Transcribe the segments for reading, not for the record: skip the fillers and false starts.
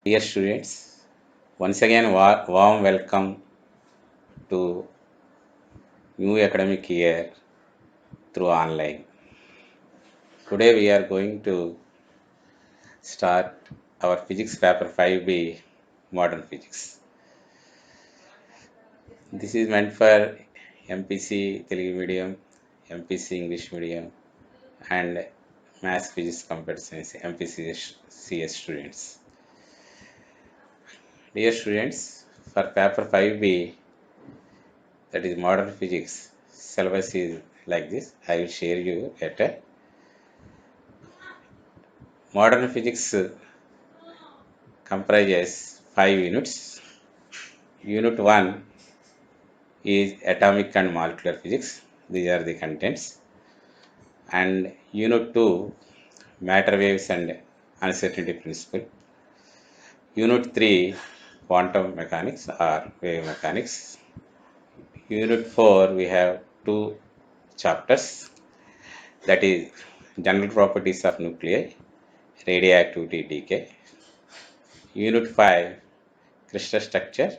Dear students, once again warm welcome to new academic year through online. Today we are going to start our physics paper 5B modern physics. This is meant for MPC Telugu medium, MPC English medium and Maths Physics Computer Science MPC CS students. Dear students, for paper 5B, that is modern physics, syllabus is like this. I will share you later. Modern physics comprises 5 units. Unit 1 is atomic and molecular physics. These are the contents. And Unit 2, matter waves and uncertainty principle. Unit 3, quantum mechanics or wave mechanics. Unit 4, we have 2 chapters, that is general properties of nuclei, radioactivity decay. Unit 5, crystal structure,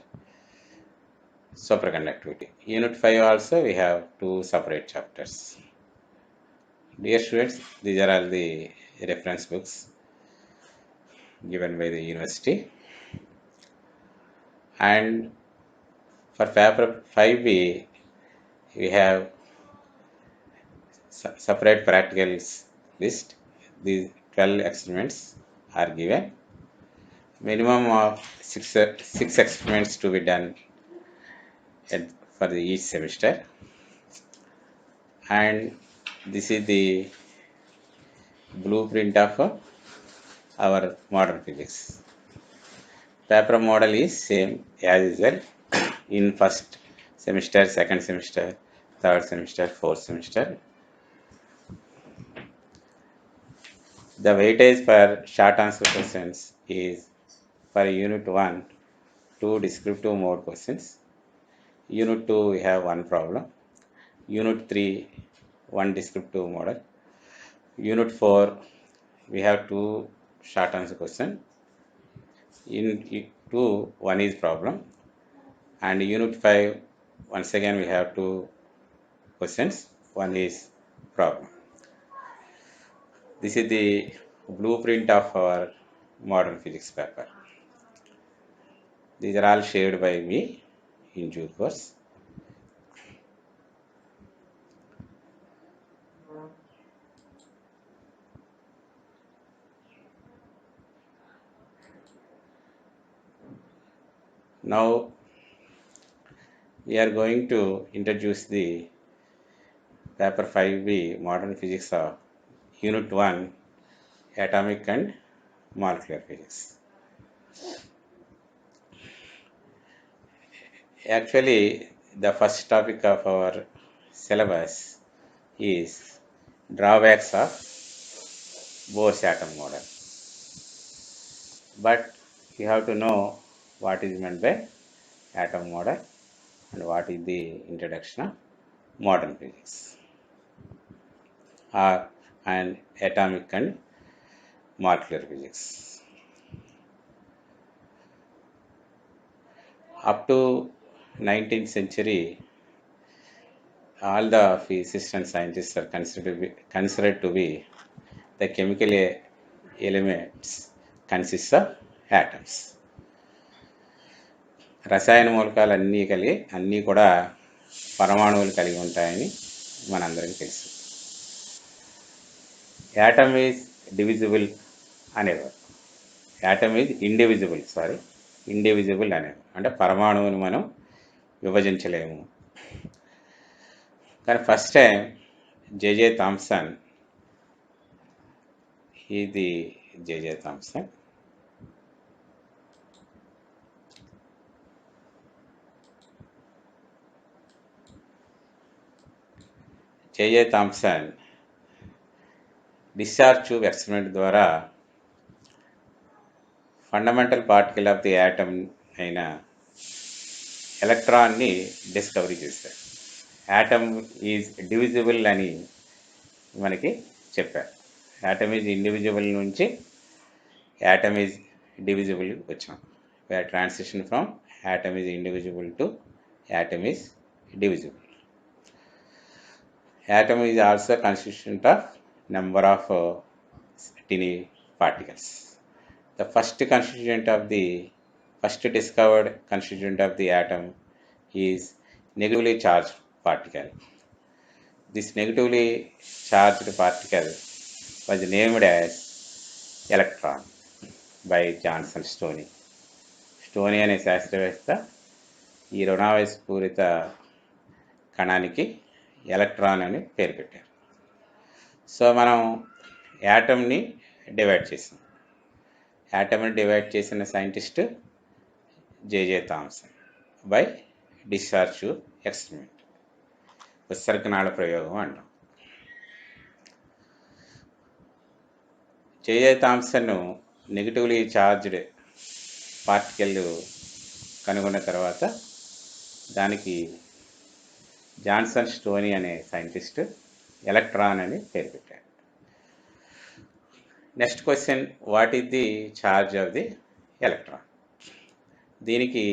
superconductivity. Unit 5 also we have 2 separate chapters. Dear students, these are all the reference books given by the university. And for paper 5B, we have separate practicals list. These 12 experiments are given. Minimum of six experiments to be done for each semester. And this is the blueprint of our modern physics. Paper model is same as usual in first semester, second semester, third semester, fourth semester. The weightage for short answer questions is for Unit 1, 2 descriptive mode questions. Unit 2, we have 1 problem. Unit 3, 1 descriptive model. Unit 4, we have 2 short answer questions. In 2, 1 is problem. And Unit 5, once again we have 2 questions, 1 is problem. This is the blueprint of our modern physics paper. These are all shared by me in due course. Now we are going to introduce the paper 5B modern physics of Unit 1 atomic and molecular physics. Actually, the first topic of our syllabus is drawbacks of Bohr's atom model. But you have to know what is meant by atom model and what is the introduction of modern physics and atomic and molecular physics. Up to 19th century, all the physicists and scientists are considered to be the chemical elements consist of atoms. రసాయన మూలకాలు అన్నీ కూడా పరమాణువులు కలిగి ఉంటాయని మనందరికీ తెలుసు. Atom is divisible అనేవారు. యాటమ్ ఈజ్ ఇండివిజిబుల్ అనేవారు. అంటే పరమాణువుని మనం విభజించలేము. కానీ ఫస్ట్ టైం జేజే థామ్సన్, ఇది J J Thomson, J J Thomson discharge tube experiment ద్వారా fundamental particle of the atom అయిన ఎలక్ట్రాన్ని డిస్కవరీ చేశారు. యాటమ్ ఈజ్ డివిజిబుల్ అని మనకి చెప్పారు. యాటమ్ ఈజ్ ఇండివిజిబుల్ నుంచి యాటమ్ ఈజ్ divisible వచ్చాం. Where transition from atom is indivisible to atom is divisible. Atom is also constituent of number of tiny particles. The first discovered constituent of the atom is negatively charged particle. This negatively charged particle was named as electron by Johnson Stoney. Stony అనే శాస్త్రవేత్త ఈ రుణావేశపూరిత కణానికి electron అని పేరు పెట్టారు. So మనం యాటమ్ని divide చేసాం. యాటమ్ని డివైడ్ చేసిన scientist J J Thomson by discharge experiment, ఉత్సర్గనాళ ప్రయోగం అంటాం. J J Thomson negatively charged particle కనుగొన్న తర్వాత దానికి జాన్సన్ స్టోనీ అనే సైంటిస్ట్ ఎలక్ట్రాన్ అని పేరు పెట్టారు. Next question, what is the charge of the electron? దీనికి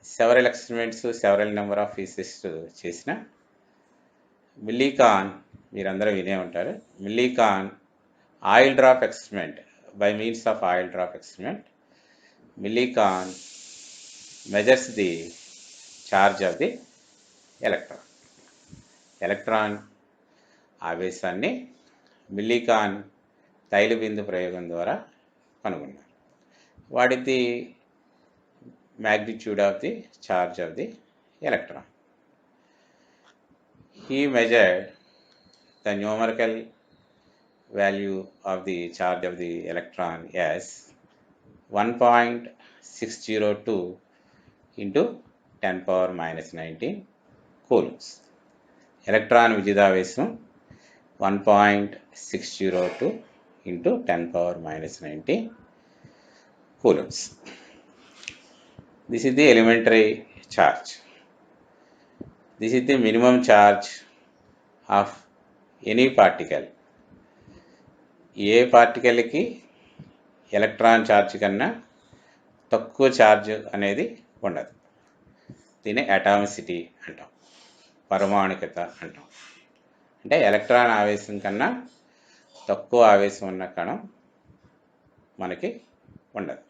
several experiments, several number of physicist చేసిన మిల్లీకాన్ మీరందరూ వినే ఉంటారు. Millikan oil drop experiment, by means of oil drop experiment Millikan measures the charge of the electron. Electron ఆవేశాన్ని మిల్లీకాన్ తైల బిందు ప్రయోగం ద్వారా కనుగొన్నారు. What is the magnitude of the charge of the electron? He measured the numerical value of the charge of the electron as 1.602 into 10 power minus 19 coulombs. Electron విద్యుదావేశం 1.602 into 10 power minus 19 coulombs. This is the elementary charge. This is the minimum charge of any particle. ఏ పార్టికల్కి electron charge కన్నా తక్కువ charge అనేది ఉండదు. దీన్ని atomicity అంటాం, పరమాణుకత అంటాం. అంటే ఎలక్ట్రాన్ ఆవేశం కన్నా తక్కువ ఆవేశం ఉన్న కణం మనకి ఉండదు.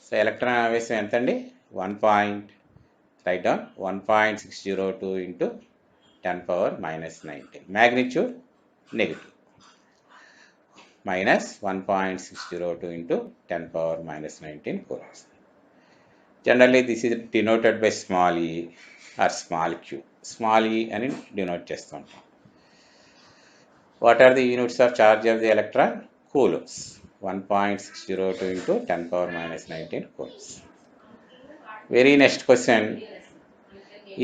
సో ఎలక్ట్రాన్ ఆవేశం ఎంతండి? 1.602 into 10 power minus 19. Magnitude negative. Minus 1.602 into 10 power minus 19 coulombs. Generally this is denoted by small e or small q. Small e అని denote చేస్తూ ఉంటాం. What are the units of charge of the electron? Coulombs. 1.602 into 10 power minus 19 coulombs. Very next question,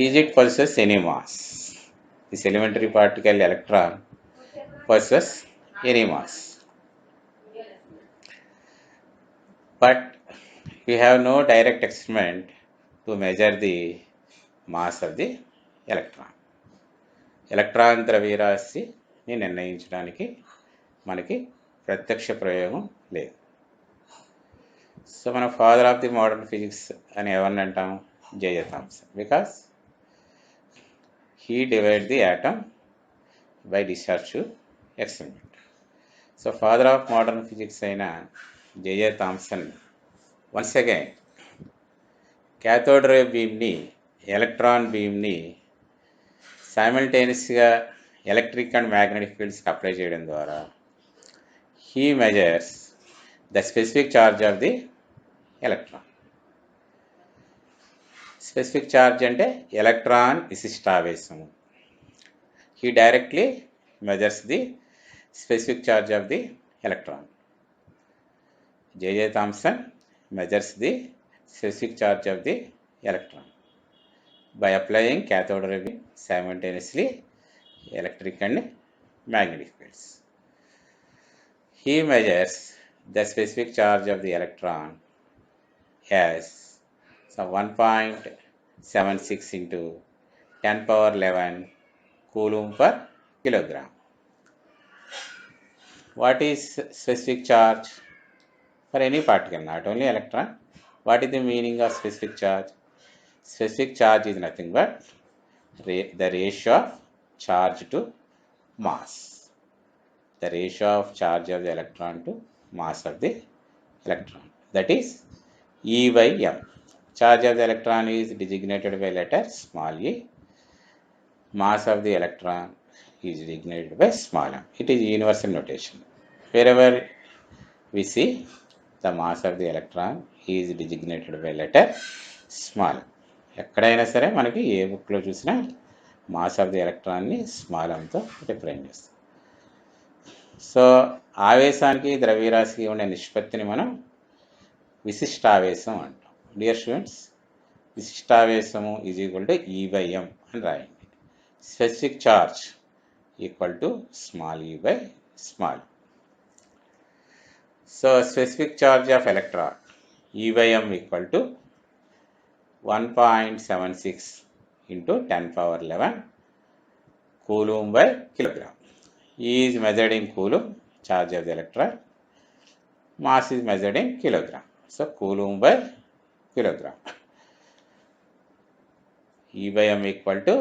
is it possesses any mass? This elementary particle electron possesses any mass. But we have no direct experiment to measure the mass of the electron. Electron ద్రవ్యరాశిని నిర్ణయించడానికి మనకి ప్రత్యక్ష ప్రయోగం లేదు. So మన father of the modern physics అని ఎవరిని అంటాం? J J Thomson. Because he divided the atom by discharge experiment. So father of modern physics అయిన J J Thomson once again cathode ray బీమ్ని, ఎలక్ట్రాన్ బీమ్ని సైమల్టేనియస్గా ఎలక్ట్రిక్ అండ్ మ్యాగ్నెటిక్ ఫీల్డ్స్కి apply చేయడం ద్వారా he measures the specific charge of the electron. Specific charge అంటే electron విశిష్టావేశము. He directly measures the specific charge of the electron. J.J. Thomson measures the specific charge of the electron by applying cathode ray beam simultaneously electric and magnetic fields. He measures the specific charge of the electron as 1.76 into 10 power 11 coulomb per kilogram. What is specific charge for any particle, not only electron. What is the meaning of specific charge? Specific charge is nothing but the ratio of charge to mass. The ratio of charge of the electron to mass of the electron. That is E by m. Charge of the electron is designated by letter small e. Mass of the electron is designated by small m. It is universal notation. Wherever we see the mass of the electron is designated by letter small. ఎక్కడైనా సరే మనకి ఏ బుక్లో చూసినా mass of the ఎలక్ట్రాన్ని small ఎంతో represent చేస్తాం. So ఆవేశానికి ద్రవ్యరాశికి ఉండే నిష్పత్తిని మనం విశిష్టావేశం అంటాం. డియర్ స్టూడెంట్స్, విశిష్టావేశము is equal to e by m అని రాయండి. Specific charge equal to small e by small. So specific charge of electron E by m equal to 1.76 into 10 power 11 coulomb by kilogram. E is measured in coulomb, charge of the electron. Mass is measured in kilogram. So coulomb by kilogram. E by m equal to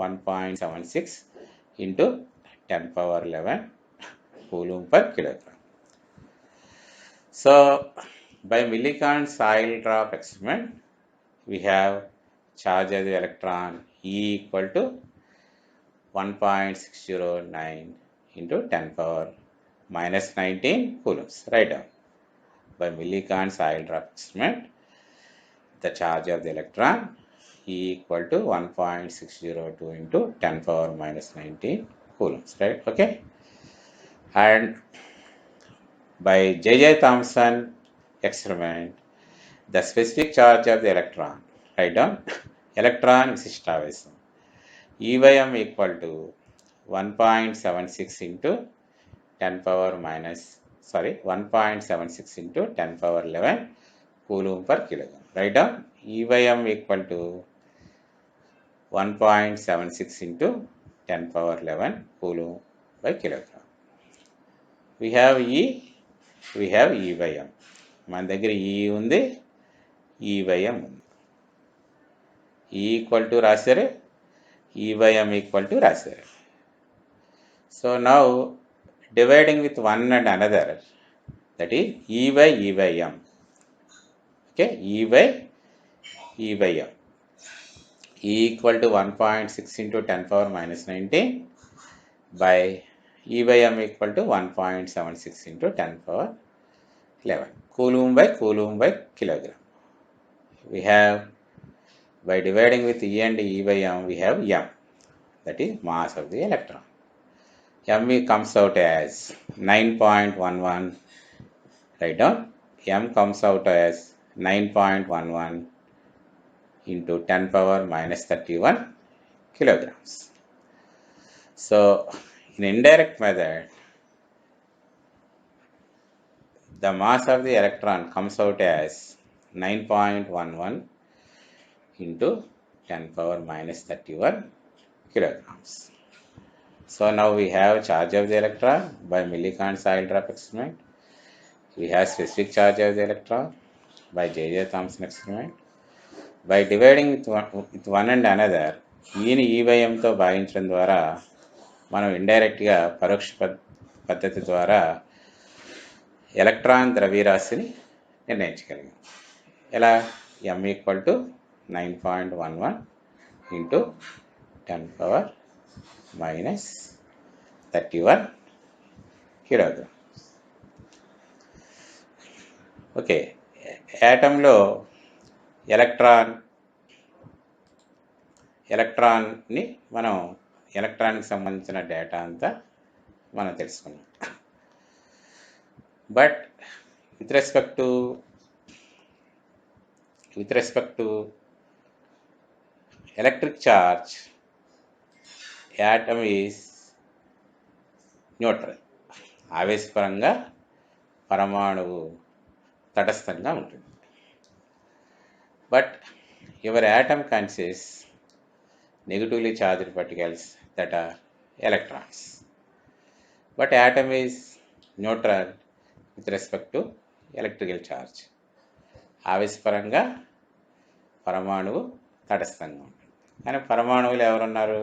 1.76 into 10 power 11 coulomb per kilogram. So by Millikan's oil drop experiment, we have charge of the electron E equal to 1.609 into 10 power minus 19 coulombs. Write down. By Millikan's oil drop experiment, the charge of the electron E equal to 1.602 into 10 power minus 19 coulombs. Right? Okay. And by J.J. Thomson experiment, the specific charge of the electron, write down, electron visishtavesam, E by m equal to 1.76 into 10 power minus, 1.76 into 10 power 11 coulomb per kilogram. Write down, E by m equal to 1.76 into 10 power 11 coulomb by kilogram. We have E, we have E by m. మన దగ్గర ఈ ఉంది, ఈ by ఎం ఉంది. ఈ equal to రాశారు, e by m equal to రాశారు. So now dividing with one and another, that is e by m. Okay, e by m. E equal to 1.6 into 10 power minus 19 by e by m equal to 1.76 into 10 power 11. Coulomb by kilogram. We have, by dividing with E and E by m, we have m. That is mass of the electron. M comes out as 9.11. Write down. M comes out as 9.11 into 10 power minus 31 kilograms. So, in indirect method, the mass of the electron comes out as 9.11 into 10 power minus 31 kilograms. So now we have charge of the electron by Millikan's oil drop experiment. We have specific charge of the electron by J.J. Thomson experiment. By dividing with one and another, ఈని E by m తో భాగించడం ద్వారా మనం ఇండైరెక్ట్గా పరోక్ష పద్ధతి ద్వారా electron ద్రవ్యరాశిని నిర్ణయించగలిగాం. ఎలా? m equal to 9.11 into 10 power minus 31 kilogram. Okay, యాటంలో ఎలక్ట్రాన్ని మనం ఎలక్ట్రాన్కి సంబంధించిన డేటా అంతా మనం తెలుసుకున్నాం. But with respect to electric charge, atom is neutral. ఆవేశపరంగా పరమాణువు తటస్థంగా ఉంటుంది. But your atom consists negatively charged particles that are electrons. But atom is neutral with respect to electrical charge. ఆవేశపరంగా పరమాణువు తటస్థంగా ఉంటుంది. కానీ పరమాణువులు ఎవరున్నారు?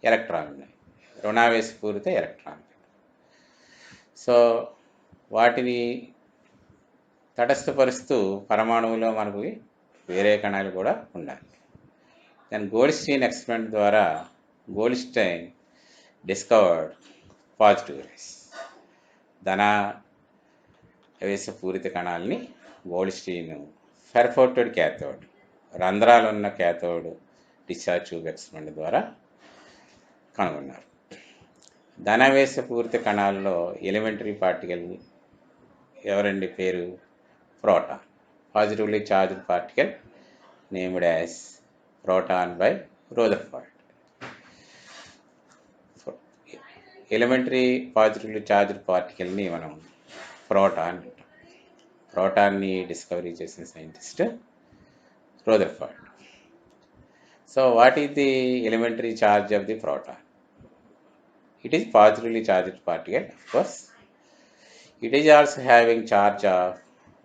ఎలక్ట్రాన్ ఉన్నాయి. రుణావేశపూరిత ఎలక్ట్రాన్. సో వాటిని తటస్థపరుస్తూ పరమాణువులో మనకు వేరే కణాలు కూడా ఉండాలి. దాని గోల్డ్స్టీన్ ఎక్స్పెరిమెంట్ ద్వారా గోల్డ్స్టైన్ discovered positive race. ధనావేశపూరిత కణాలని Goldstein పెర్ఫోర్టెడ్ cathode, రంధ్రాలు ఉన్న క్యాథోడ్ డిశ్చార్జ్ ట్యూబ్ ఎక్స్పెరిమెంట్ ద్వారా కనుగొన్నారు. ధనావేశపూరిత కణాల్లో ఎలిమెంటరీ పార్టికల్ ఎవరండి పేరు? Proton. Positively charged particle named as proton by Rutherford. Elementary positively charged పార్టికల్ని మనం ప్రోటాన్ అంటాం. ప్రోటాన్ని డిస్కవరీ చేసిన scientist Rutherford. So what is the elementary charge of the proton? It is positively charged particle, of course. It is also having charge of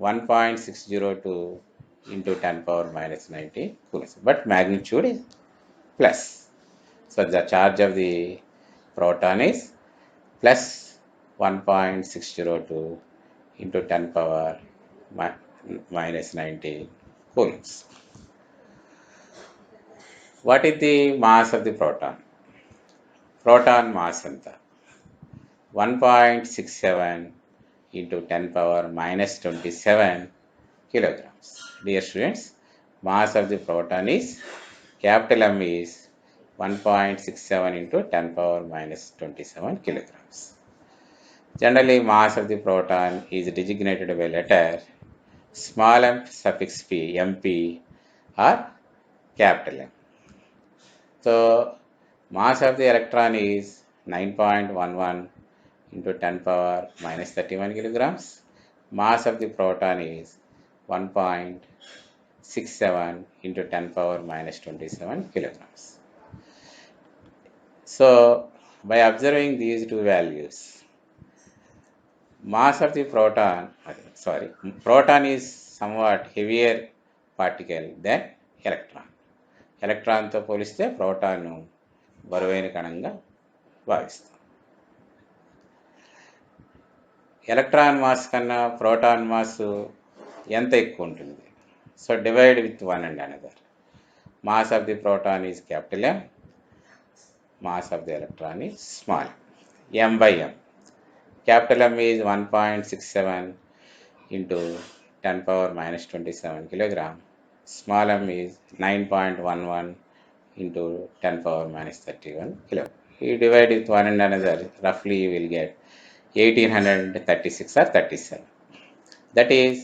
1.602 into 10 power minus 19 coulombs, but magnitude is plus. So the charge of the proton is plus 1.602 into 10 power minus 19 coulombs. What is the mass of the proton? Proton mass ఎంత? 1.67 into 10 power minus 27 kilograms. Dear students, mass of the proton is capital M is 1.67 into 10 power minus 27 kilograms. Generally, mass of the proton is designated by letter small m suffix p, mp or capital M. So mass of the electron is 9.11 into 10 power minus 31 kilograms. Mass of the proton is 1.67 into 10 power minus 27 kilograms. So by observing these two values, mass of the proton is somewhat heavier particle than electron. ఎలక్ట్రాన్తో పోలిస్తే ప్రోటాన్ను బరువైన కణంగా భావిస్తాం. Electron mass కన్నా proton mass ఎంత ఎక్కువ ఉంటుంది? So divide with one and another. Mass of the proton is capital M, mass of the electron is small m by m. Capital M is 1.67 into 10 power minus 27 kilogram. Small m is 9.11 into 10 power minus 31 kilogram. You divide with one and another, roughly you will get 1836 or 37. That is,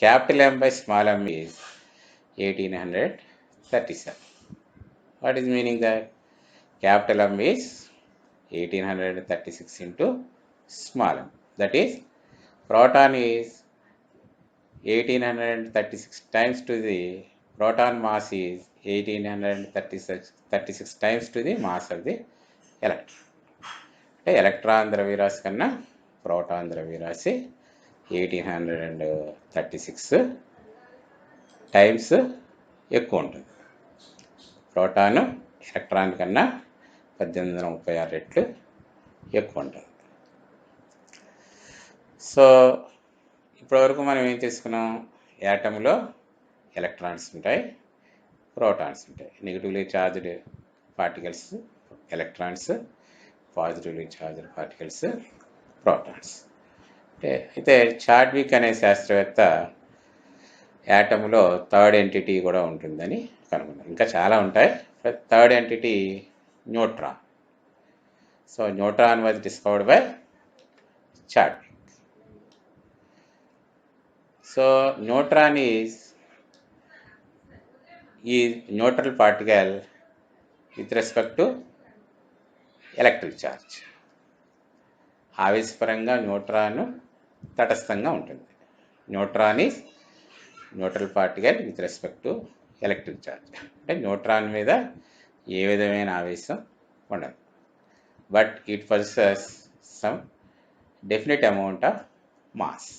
capital M by small m is 1837. What is meaning that? Capital M is 1836 into small m. That is, proton is 1836 times to the proton mass is 1836 times to the mass of the electron. అంటే electron ద్రవ్యరాశి కన్నా proton ద్రవ్యరాశి 1836 times ఎక్కువ ఉంటుంది. Proton electron కన్నా 1836 రెట్లు ఎక్కువ ఉంటుంది. సో ఇప్పటివరకు మనం ఏం తీసుకున్నాం? యాటంలో ఎలక్ట్రాన్స్ ఉంటాయి, ప్రోటాన్స్ ఉంటాయి. Negatively charged particles electrons, positively charged particles protons. అయితే చాడ్విక్ అనే శాస్త్రవేత్త యాటంలో థర్డ్ ఎంటిటీ కూడా ఉంటుందని కనుగొన్నారు. ఇంకా చాలా ఉంటాయి. Third entity neutron. So neutron was discovered by Chadwick. So neutron is neutral particle with respect to electric charge. ఆవేశపరంగా న్యూట్రాన్ తటస్థంగా ఉంటుంది. Neutron is neutral particle with respect to electric charge. అంటే న్యూట్రాన్ మీద ఏ విధమైన ఆవేశం ఉండదు. But it possesses some definite amount of mass.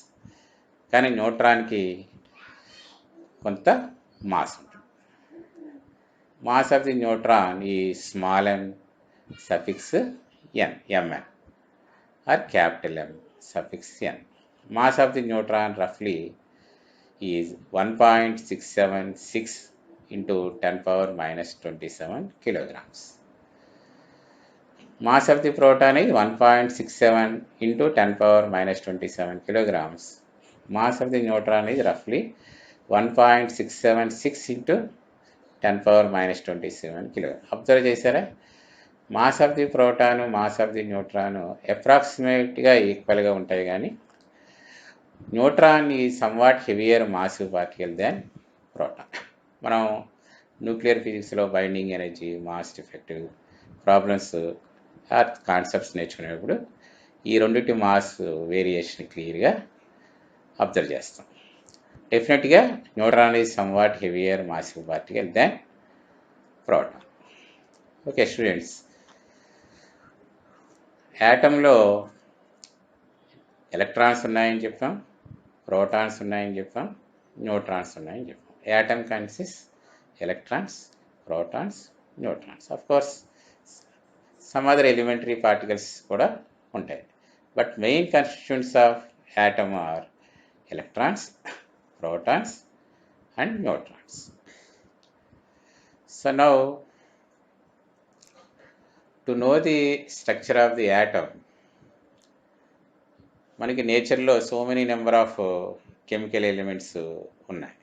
కానీ న్యూట్రాన్కి కొంత మాస్ ఉంటుంది. Mass of the neutron is small m suffix n, mn, or capital M suffix n. Mass of the neutron roughly is 1.676 into 10 power minus 27 kilograms. Mass of the proton is 1.67 into 10 power minus 27 kilograms. Mass of the neutron is roughly 1.676 into 10 power minus 27 kilo. Observe చేశారా? Mass of the proton mass of the neutron అప్రాక్సిమేట్గా ఈక్వల్గా ఉంటాయి, కానీ neutron ఈ somewhat heavier massive particle than proton. మనం nuclear ఫిజిక్స్లో binding energy, mass defective problems or concepts నేర్చుకునేటప్పుడు ఈ రెండింటి మాస్ వేరియేషన్ క్లియర్గా అబ్జర్వ్ చేస్తాం. డెఫినెట్గా neutron is somewhat heavier massive particle then proton. Okay students, యాటంలో ఎలక్ట్రాన్స్ ఉన్నాయని చెప్పాం, ప్రోటాన్స్ ఉన్నాయని చెప్పాం, న్యూట్రాన్స్ ఉన్నాయని చెప్పాం. Atom consists electrons, protons, neutrons. Of course some other elementary particles కూడా ఉంటాయి, but main constituents of atom are electrons, protons and neutrons. So now, to know the structure of the atom, మనకి నేచర్లో so many number of chemical elements ఉన్నాయి.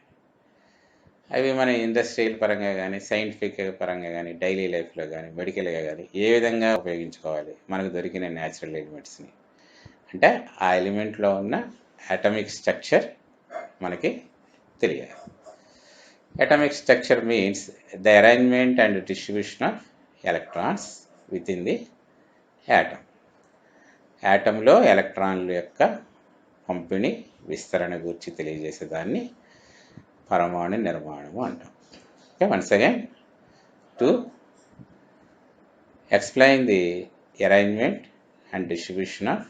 అవి మన industrial పరంగా కానీ, scientific పరంగా కానీ, డైలీ లైఫ్లో కానీ, మెడికల్గా కానీ ఏ విధంగా ఉపయోగించుకోవాలి మనకు దొరికిన న్యాచురల్ ఎలిమెంట్స్ని, అంటే ఆ ఎలిమెంట్లో ఉన్న అటామిక్ స్ట్రక్చర్ మనకి తెలియాలి. Atomic structure means the arrangement and distribution of electrons within the atom. యాటంలో ఎలక్ట్రాన్ల యొక్క పంపిణీ, విస్తరణ గురించి తెలియజేసేదాన్ని పరమాణు నిర్మాణము అంటాం. Okay, once again to explain the arrangement and distribution of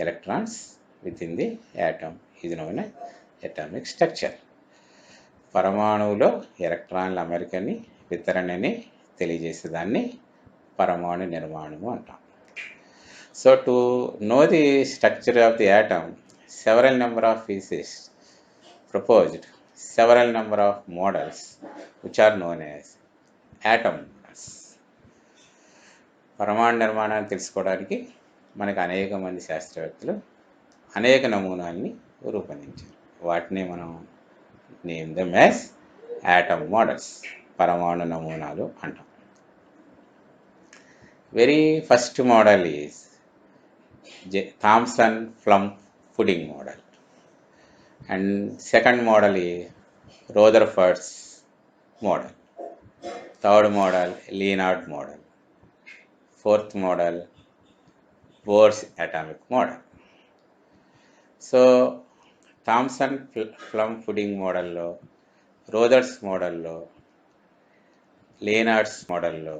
electrons within the atom ఇది నోన్ యాజ్ అటామిక్ స్ట్రక్చర్. పరమాణువులో ఎలక్ట్రాన్ల అమరికని, వితరణని తెలియజేసేదాన్ని పరమాణు నిర్మాణము అంటాం. So to know the structure of the atom, several number of physicists proposed several number of models which are known as atom models. పరమాణు నిర్మాణాన్ని తెలుసుకోవడానికి మనకు అనేక మంది శాస్త్రవేత్తలు అనేక నమూనాల్ని రూపొందించారు. వాటిని మనం name them as atom models, పరమాణు నమూనాలు అంటాం. Very first model is Thomson plum pudding model, and second model is Rutherford's model, third model Leonard model, fourth model Bohr's atomic model. So Thomson plum pudding మోడల్లో, Rutherford's మోడల్లో, లియోనార్డ్స్ మోడల్లో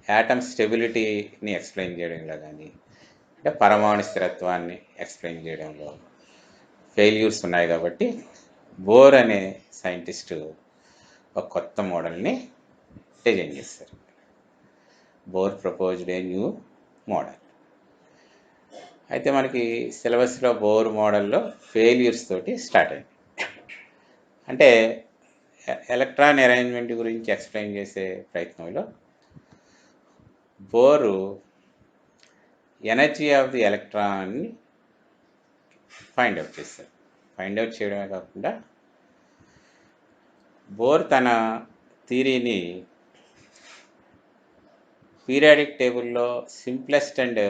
atom స్టెబిలిటీని explain చేయడంలో కానీ, అంటే పరమాణు స్థిరత్వాన్ని ఎక్స్ప్లెయిన్ చేయడంలో failures ఉన్నాయి. కాబట్టి బోర్ అనే సైంటిస్టు ఒక కొత్త మోడల్ని డిజైన్ చేశారు. Bore proposed a new model. అయితే మనకి సిలబస్లో బోర్ మోడల్లో ఫెయిల్యూర్స్ తోటి స్టార్ట్ అయింది. అంటే ఎలక్ట్రాన్ అరేంజ్మెంట్ గురించి ఎక్స్ప్లెయిన్ చేసే ప్రయత్నంలో బోరు ఎనర్జీ ఆఫ్ ది ఎలక్ట్రాన్ని ఫైండ్ అవుట్ చేశారు. ఫైండ్ అవుట్ చేయడమే కాకుండా బోర్ తన థియరీని పీరియాడిక్ టేబుల్లో సింప్లెస్ట్ అండ్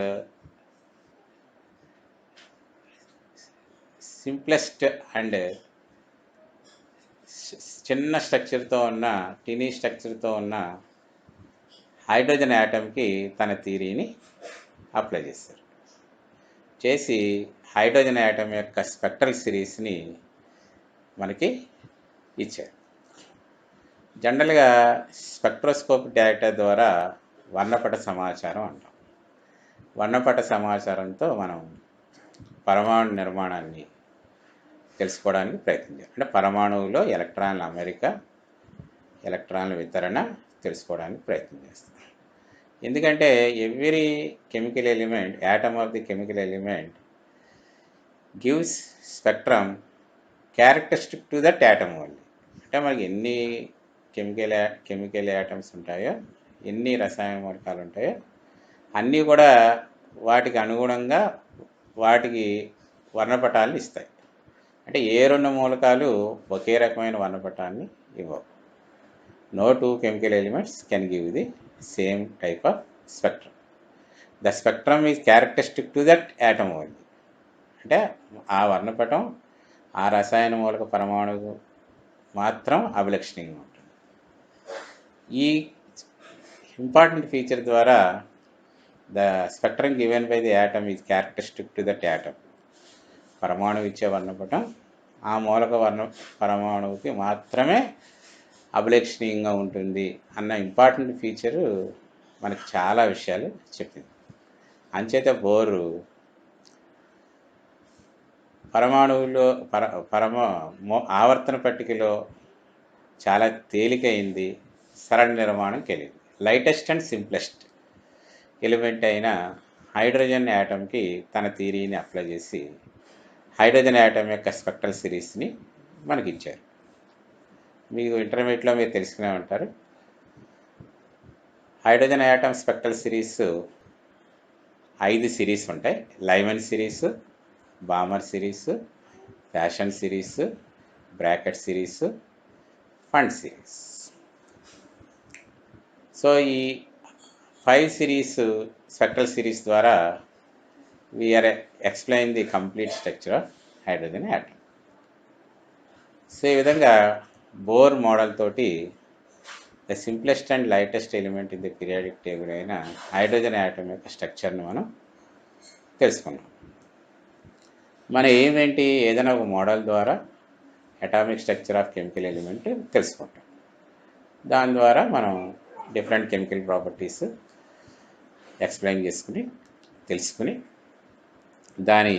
చిన్న స్ట్రక్చర్తో ఉన్న, టినీ స్ట్రక్చర్తో ఉన్న హైడ్రోజన్ యాటమ్కి తన థియరీని అప్లై చేశారు. చేసి హైడ్రోజన్ యాటమ్ యొక్క స్పెక్ట్రల్ సిరీస్ని మనకి ఇచ్చారు. జనరల్గా స్పెక్ట్రోస్కోప్ డేటా ద్వారా వర్ణపట సమాచారం అంటాం. వర్ణపట సమాచారంతో మనం పరమాణు నిర్మాణాన్ని తెలుసుకోవడానికి ప్రయత్నించారు. అంటే పరమాణువులో ఎలక్ట్రాన్ల అమరిక, ఎలక్ట్రాన్ల వితరణ తెలుసుకోవడానికి ప్రయత్నం చేస్తాం. ఎందుకంటే every chemical element, atom of the chemical element gives spectrum characteristic to that atom only. అంటే మనకి ఎన్ని కెమికల్ యాటమ్స్ ఉంటాయో, ఎన్ని రసాయన మూలకాలు ఉంటాయో అన్నీ కూడా వాటికి అనుగుణంగా వాటికి వర్ణపటాలను ఇస్తాయి. అంటే ఏ రెండు మూలకాలు ఒకే రకమైన వర్ణపటాన్ని ఇవ్వవు. No two chemical elements can give the same type of spectrum. The spectrum is characteristic to that atom only. అంటే ఆ వర్ణపటం ఆ రసాయన మూలక పరమాణువు మాత్రం అభిలక్షణీయంగా ఉంటుంది. ఈ ఇంపార్టెంట్ ఫీచర్ ద్వారా the spectrum given by the atom is characteristic to that atom. పరమాణువు ఇచ్చే వర్ణపటం ఆ మూలక పరమాణువుకి మాత్రమే అభిలక్షణీయంగా ఉంటుంది అన్న ఇంపార్టెంట్ ఫీచరు మనకు చాలా విషయాలు చెప్పింది. అంచేత బోరు పరమాణువులో ఆవర్తన పట్టికలో చాలా తేలికైంది, సరళ నిర్మాణం కలిగింది. లైటెస్ట్ అండ్ సింప్లెస్ట్ ఎలిమెంట్ అయిన హైడ్రోజన్ యాటమ్కి తన థియరీని అప్లై చేసి హైడ్రోజన్ యాటమ్ యొక్క స్పెక్ట్రల్ సిరీస్ని మనకి ఇచ్చారు. మీకు ఇంటర్మీడియట్లో మీరు తెలుసుకునే ఉంటారు. Hydrogen atom spectral series 5 series ఉంటాయి. Lyman series, Balmer series, Paschen series, Brackett series, Pfund series. So ఈ 5 సిరీస్ స్పెక్ట్రల్ సిరీస్ ద్వారా we are explain the complete structure of hydrogen atom. So ఈ విధంగా బోర్ మోడల్ తోటి the simplest and lightest element in the periodic table అయిన hydrogen atom యొక్క స్ట్రక్చర్ని మనం తెలుసుకున్నాం. మన ఏమేంటి, ఏదైనా ఒక మోడల్ ద్వారా atomic structure of chemical element తెలుసుకుంటాం. దాని ద్వారా మనం డిఫరెంట్ కెమికల్ ప్రాపర్టీస్ ఎక్స్ప్లెయిన్ చేసుకుని తెలుసుకుని దాని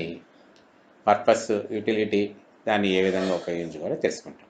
పర్పస్, యూటిలిటీ, దాన్ని ఏ విధంగా ఉపయోగించుకోవాలో తెలుసుకుంటాం.